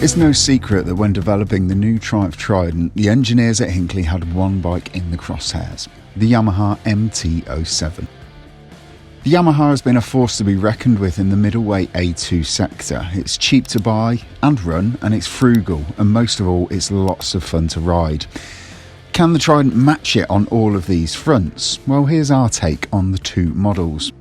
It's no secret that when developing the new Triumph Trident, the engineers at Hinckley had one bike in the crosshairs, the Yamaha MT-07. The Yamaha has been a force to be reckoned with in the middleweight A2 sector. It's cheap to buy and run, and it's frugal, and most of all, it's lots of fun to ride. Can the Trident match it on all of these fronts? Well, here's our take on the two models.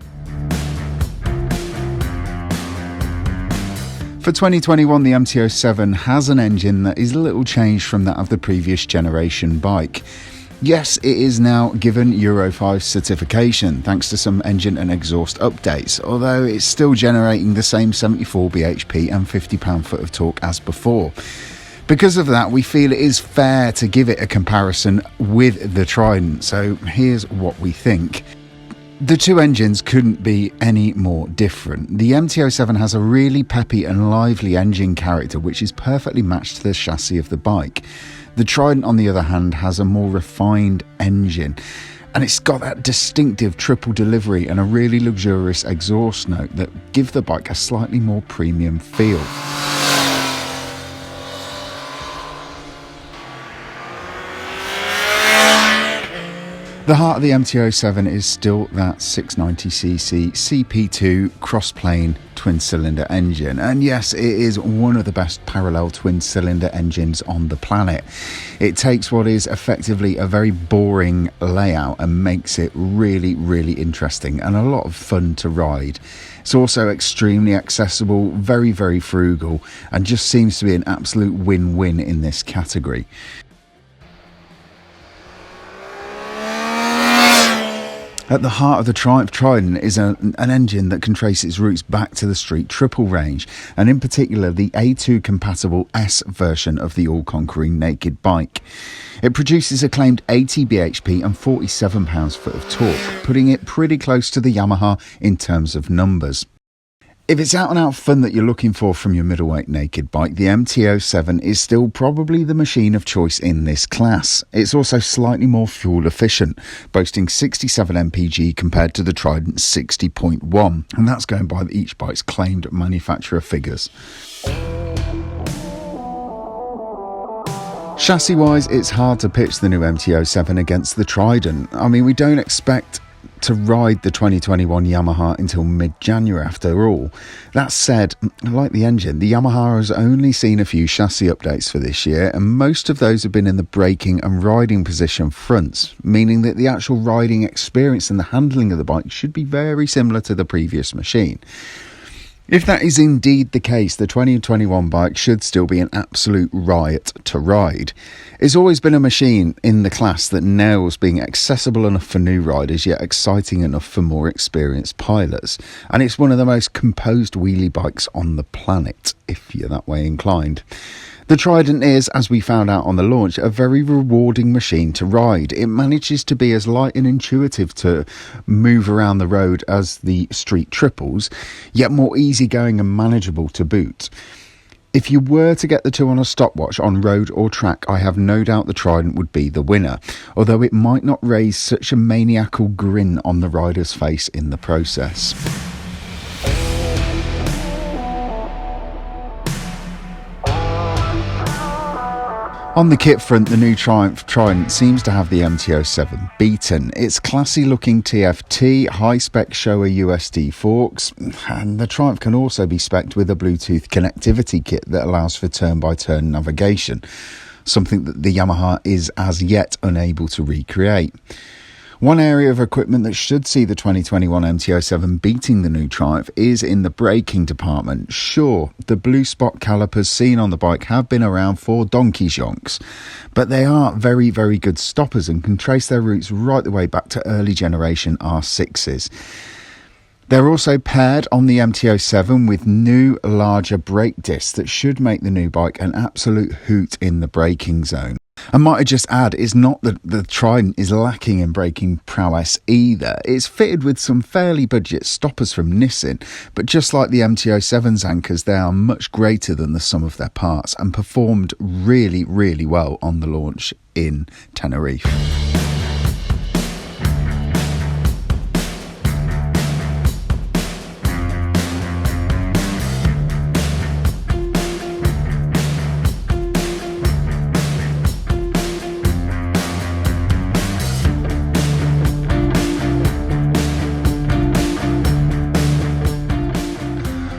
For 2021, the MT-07 has an engine that is a little changed from that of the previous generation bike. Yes, it is now given Euro 5 certification thanks to some engine and exhaust updates, although it's still generating the same 74 bhp and 50 pound-foot of torque as before. Because of that, we feel it is fair to give it a comparison with the Trident, so here's what we think. The two engines couldn't be any more different. The MT-07 has a really peppy and lively engine character which is perfectly matched to the chassis of the bike. The Trident, on the other hand, has a more refined engine, and it's got that distinctive triple delivery and a really luxurious exhaust note that give the bike a slightly more premium feel. The heart of the MT-07 is still that 690cc CP2 cross-plane twin-cylinder engine, and yes, it is one of the best parallel twin-cylinder engines on the planet. It takes what is effectively a very boring layout and makes it really, really interesting and a lot of fun to ride. It's also extremely accessible, very, very frugal, and just seems to be an absolute win-win in this category. At the heart of the Triumph Trident is an engine that can trace its roots back to the street triple range, and in particular the A2 compatible S version of the all-conquering naked bike. It produces a claimed 80 bhp and 47 pounds-foot of torque, putting it pretty close to the Yamaha in terms of numbers. If it's out-and-out fun that you're looking for from your middleweight naked bike, the MT-07 is still probably the machine of choice in this class. It's also slightly more fuel efficient, boasting 67 mpg compared to the Trident's 60.1, and that's going by each bike's claimed manufacturer figures. Chassis-wise, it's hard to pitch the new MT-07 against the Trident. I mean, we don't expect to ride the 2021 Yamaha until mid-January after all. That said, like the engine, the Yamaha has only seen a few chassis updates for this year, and most of those have been in the braking and riding position fronts, meaning that the actual riding experience and the handling of the bike should be very similar to the previous machine. If that is indeed the case, the 2021 bike should still be an absolute riot to ride. It's always been a machine in the class that nails being accessible enough for new riders, yet exciting enough for more experienced pilots. And it's one of the most composed wheelie bikes on the planet, if you're that way inclined. The Trident is, as we found out on the launch, a very rewarding machine to ride. It manages to be as light and intuitive to move around the road as the street triples, yet more easygoing and manageable to boot. If you were to get the two on a stopwatch on road or track, I have no doubt the Trident would be the winner, although it might not raise such a maniacal grin on the rider's face in the process. On the kit front, the new Triumph Trident seems to have the MT-07 beaten. It's classy looking TFT, high-spec Showa USD forks, and the Triumph can also be spec'd with a Bluetooth connectivity kit that allows for turn-by-turn navigation, something that the Yamaha is as yet unable to recreate. One area of equipment that should see the 2021 MT-07 beating the new Triumph is in the braking department. Sure, the blue spot calipers seen on the bike have been around for donkey's yonks, but they are very, very good stoppers and can trace their roots right the way back to early generation R6s. They're also paired on the MT-07 with new, larger brake discs that should make the new bike an absolute hoot in the braking zone. And might I just add, it's not that the Trident is lacking in braking prowess either. It's fitted with some fairly budget stoppers from Nissan, but just like the MT-07's anchors, they are much greater than the sum of their parts and performed really, really well on the launch in Tenerife.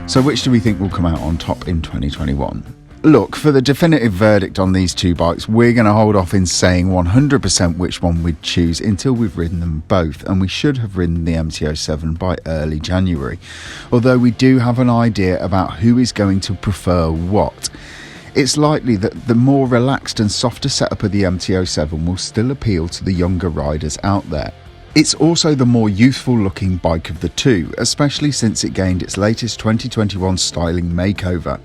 So which do we think will come out on top in 2021? Look, for the definitive verdict on these two bikes, we're going to hold off in saying 100% which one we'd choose until we've ridden them both, and we should have ridden the MT-07 by early January. Although we do have an idea about who is going to prefer what. It's likely that the more relaxed and softer setup of the MT-07 will still appeal to the younger riders out there. It's also the more youthful looking bike of the two, especially since it gained its latest 2021 styling makeover.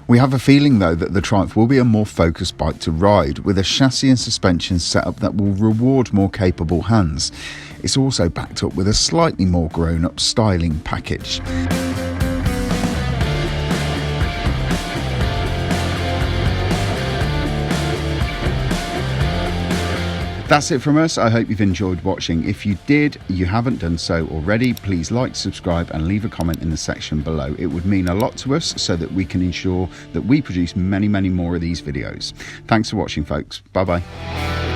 We have a feeling though that the Triumph will be a more focused bike to ride, with a chassis and suspension setup that will reward more capable hands. It's also backed up with a slightly more grown up styling package. That's it from us. I hope you've enjoyed watching. If you did, you haven't done so already, please like, subscribe and leave a comment in the section below. It would mean a lot to us so that we can ensure that we produce many more of these videos. Thanks for watching, folks. Bye bye.